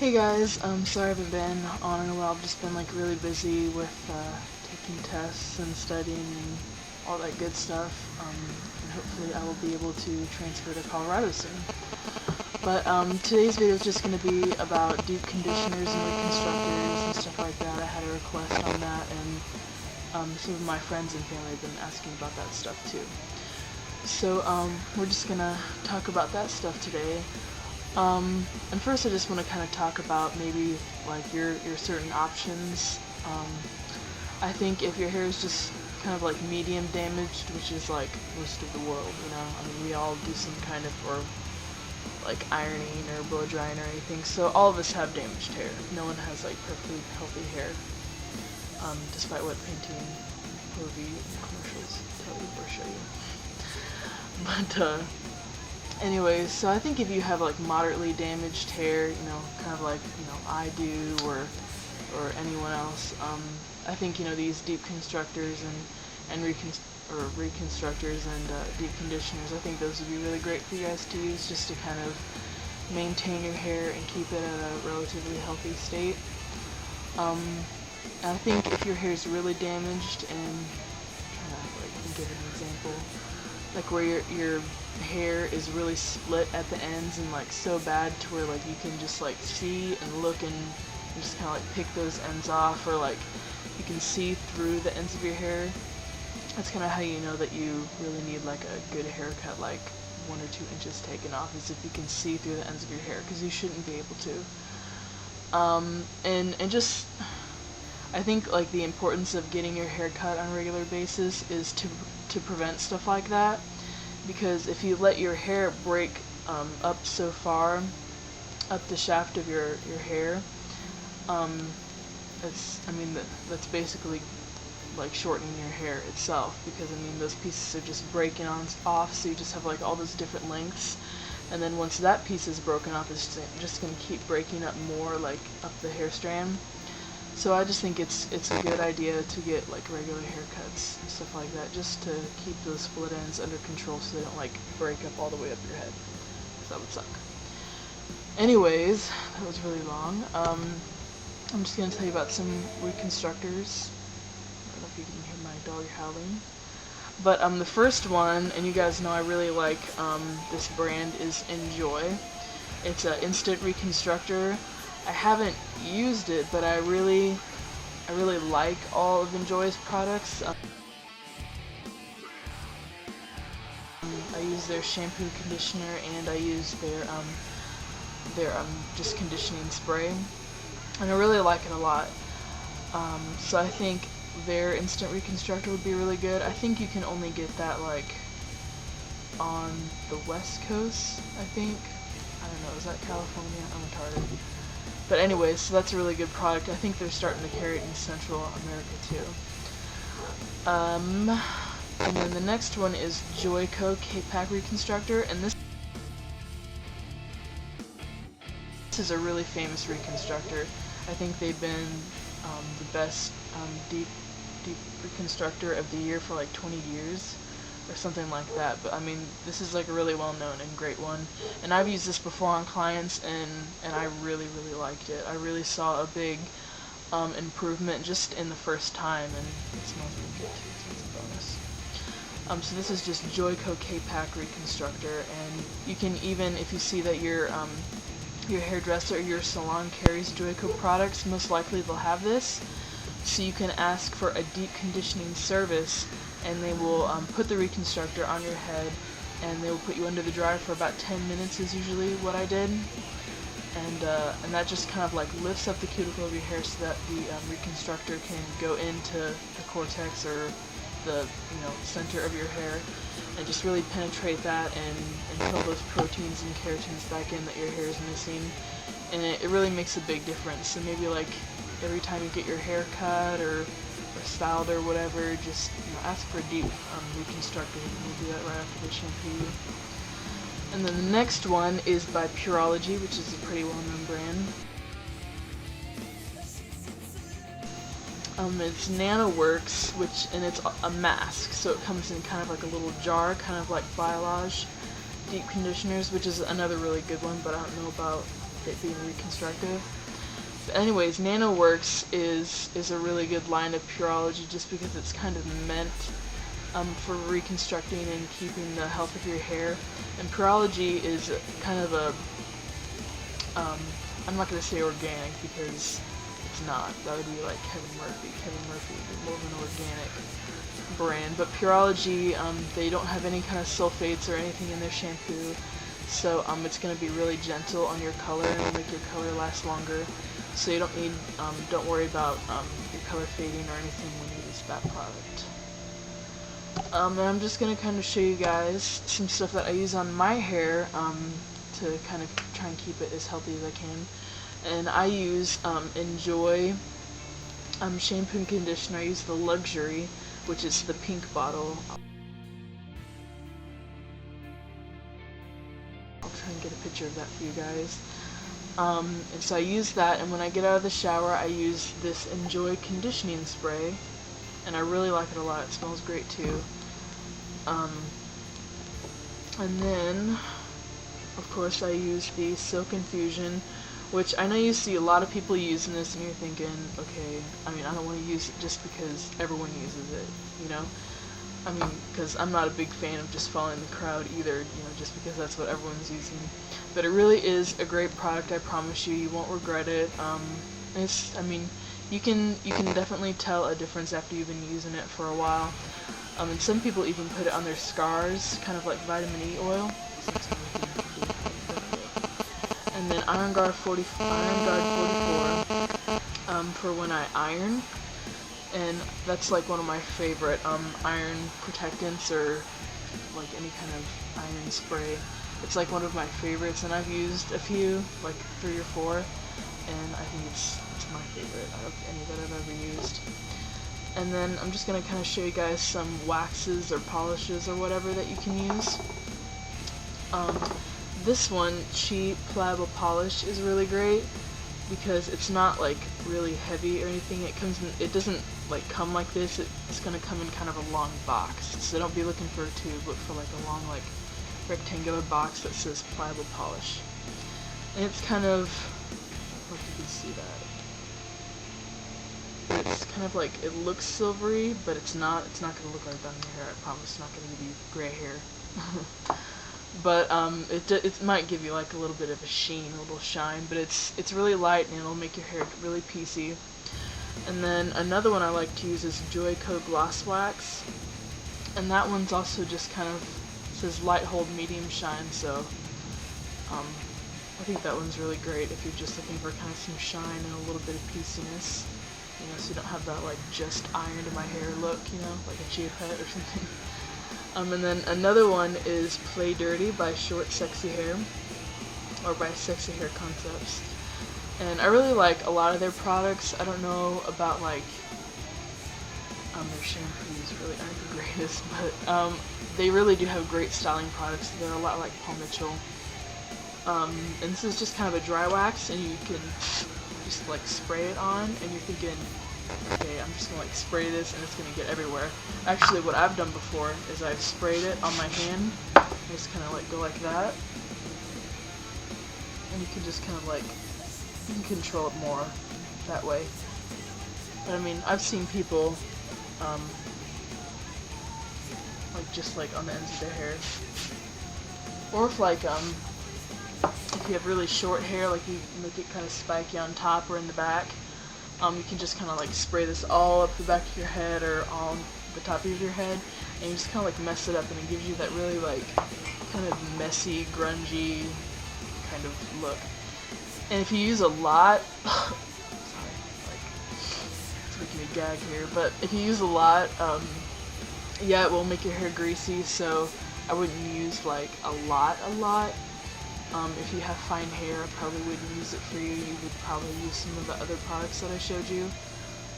Hey guys, sorry I haven't been on in a while. I've just been like really busy with taking tests and studying and all that good stuff. And hopefully I will be able to transfer to Colorado soon. But today's video is just going to be about deep conditioners and reconstructors and stuff like that. I had a request on that, and some of my friends and family have been asking about that stuff too. So we're just going to talk about that stuff today. And first I just want to kind of talk about maybe like your certain options. I think if your hair is just kind of like medium damaged, which is like most of the world, you know, I mean we all do some kind of, or like ironing or blow drying or anything, so all of us have damaged hair. No one has like perfectly healthy hair, despite what Pantene movie commercials tell you or show you. But anyways, so I think if you have like moderately damaged hair, you know, kind of like, you know, I do, or anyone else, I think, you know, these deep constructors and reconstructors and deep conditioners, I think those would be really great for you guys to use, just to kind of maintain your hair and keep it at a relatively healthy state. I think if your hair is really damaged, and I'm trying to like give an example, like where your hair is really split at the ends and like so bad to where like you can just like see and look and just kind of like pick those ends off, or like you can see through the ends of your hair. That's kind of how you know that you really need like a good haircut, like 1 or 2 inches taken off, is if you can see through the ends of your hair, because you shouldn't be able to. And just, I think like the importance of getting your hair cut on a regular basis is to prevent stuff like that. Because if you let your hair break up so far, up the shaft of your hair, that's basically like shortening your hair itself, because I mean those pieces are just breaking off, so you just have like all those different lengths, and then once that piece is broken off, it's just going to keep breaking up more, like up the hair strand. So I just think it's a good idea to get like regular haircuts and stuff like that, just to keep those split ends under control so they don't like break up all the way up your head, because that would suck. Anyways, that was really long. I'm just going to tell you about some reconstructors. I don't know if you can hear my dog howling. But the first one, and you guys know I really like this brand, is Enjoy. It's an instant reconstructor. I haven't used it, but I really like all of Enjoy's products. I use their shampoo, conditioner, and I use their just conditioning spray, and I really like it a lot. So I think their instant reconstructor would be really good. I think you can only get that like on the West Coast, I think. I don't know, is that California? I'm retarded. But anyways, so that's a really good product. I think they're starting to carry it in Central America too. And then the next one is Joico K-Pack Reconstructor, and this is a really famous reconstructor. I think they've been the best deep reconstructor of the year for like 20 years. Or something like that, but I mean this is like a really well known and great one, and I've used this before on clients, and I really liked it. I really saw a big improvement just in the first time, and it smells really good too, so it's a bonus. So this is just Joico K-Pack Reconstructor, and you can, even if you see that your hairdresser or your salon carries Joico products, most likely they'll have this, so you can ask for a deep conditioning service, and they will put the reconstructor on your head, and they will put you under the dryer for about 10 minutes is usually what I did, and that just kind of like lifts up the cuticle of your hair so that the reconstructor can go into the cortex, or the center of your hair, and just really penetrate that and fill those proteins and keratins back in that your hair is missing, and it really makes a big difference. So maybe like every time you get your hair cut or styled or whatever, just ask for a deep reconstructor, and we'll do that right after the shampoo. And then the next one is by Pureology, which is a pretty well-known brand. It's NanoWorks, and it's a mask, so it comes in kind of like a little jar, kind of like Biolage deep conditioners, which is another really good one, but I don't know about it being reconstructive. But anyways, NanoWorks is a really good line of Pureology just because it's kind of meant for reconstructing and keeping the health of your hair. And Pureology is kind of a, I'm not going to say organic because it's not. That would be like Kevin Murphy. Kevin Murphy would be more of an organic brand. But Pureology, they don't have any kind of sulfates or anything in their shampoo. So it's going to be really gentle on your color and make your color last longer. So you don't worry about your color fading or anything when you use that product. And I'm just going to kind of show you guys some stuff that I use on my hair to kind of try and keep it as healthy as I can. And I use Enjoy shampoo and conditioner. I use the Luxury, which is the pink bottle. I'll try and get a picture of that for you guys. And so I use that, and when I get out of the shower I use this Enjoy conditioning spray, and I really like it a lot. It smells great too. And then of course I use the Silk Infusion, which I know you see a lot of people using this and you're thinking, okay, I mean, I don't want to use it just because everyone uses it, you know? I mean, because I'm not a big fan of just following the crowd either, you know, just because that's what everyone's using. But it really is a great product, I promise you. You won't regret it. I mean, you can definitely tell a difference after you've been using it for a while. And some people even put it on their scars, kind of like vitamin E oil. And then Iron Guard 44 for when I iron. And that's like one of my favorite iron protectants, or like any kind of iron spray. It's like one of my favorites, and I've used a few, like 3 or 4, and I think it's my favorite out of any that I've ever used. And then I'm just going to kind of show you guys some waxes or polishes or whatever that you can use. This one, Chi Pliable Polish, is really great because it's not like really heavy or anything. It doesn't like come like this. It's going to come in kind of a long box. So don't be looking for a tube, look for like a long like rectangular box that says Pliable Polish. And it's kind of, hope you can see that. It's kind of like, it looks silvery, but it's not going to look like that on your hair. I promise. It's not going to give you gray hair. But it might give you like a little bit of a sheen, a little shine, but it's really light and it'll make your hair really piecey. And then another one I like to use is Joico Gloss Wax, and that one's also just kind of says light hold medium shine, so I think that one's really great if you're just looking for kind of some shine and a little bit of pieciness, you know, so you don't have that like just ironed in my hair look, you know, like a chia pet or something. And then another one is Play Dirty by Short Sexy Hair, or by Sexy Hair Concepts. And I really like a lot of their products. I don't know about like their shampoos really aren't the greatest, but they really do have great styling products. They're a lot like Paul Mitchell. And this is just kind of a dry wax, and you can just like spray it on, and you're thinking, okay, I'm just gonna like spray this and it's gonna get everywhere. Actually, what I've done before is I've sprayed it on my hand. I just kind of like go like that, and you can just kind of like, you can control it more that way. But I mean, I've seen people like just like on the ends of their hair, or if like if you have really short hair, like you make it kind of spiky on top or in the back. You can just kind of like spray this all up the back of your head or on the top of your head, and you just kind of like mess it up, and it gives you that really like kind of messy, grungy kind of look. And if you use a lot, sorry, like it's making me gag here, but if you use a lot, yeah, it will make your hair greasy. So I wouldn't use like a lot. If you have fine hair, I probably wouldn't use it for you. You would probably use some of the other products that I showed you.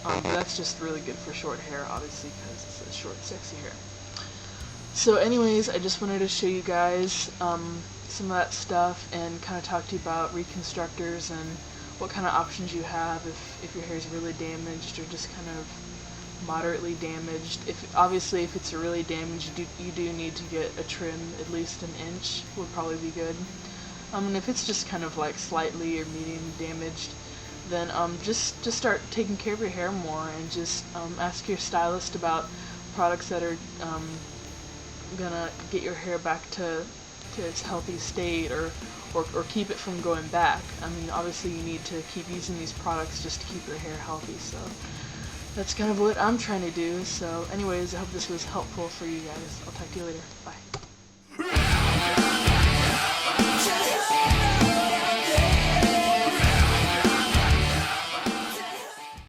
But that's just really good for short hair, obviously, because it says short, sexy hair. So anyways, I just wanted to show you guys some of that stuff and kind of talk to you about reconstructors and what kind of options you have if your hair is really damaged or just kind of moderately damaged. Obviously, if it's really damaged, you do need to get a trim. At least an inch would probably be good. And if it's just kind of like slightly or medium damaged, then just start taking care of your hair more, and just ask your stylist about products that are gonna get your hair back to its healthy state, or keep it from going back. I mean, obviously you need to keep using these products just to keep your hair healthy, so that's kind of what I'm trying to do. So anyways, I hope this was helpful for you guys. I'll talk to you later. Bye.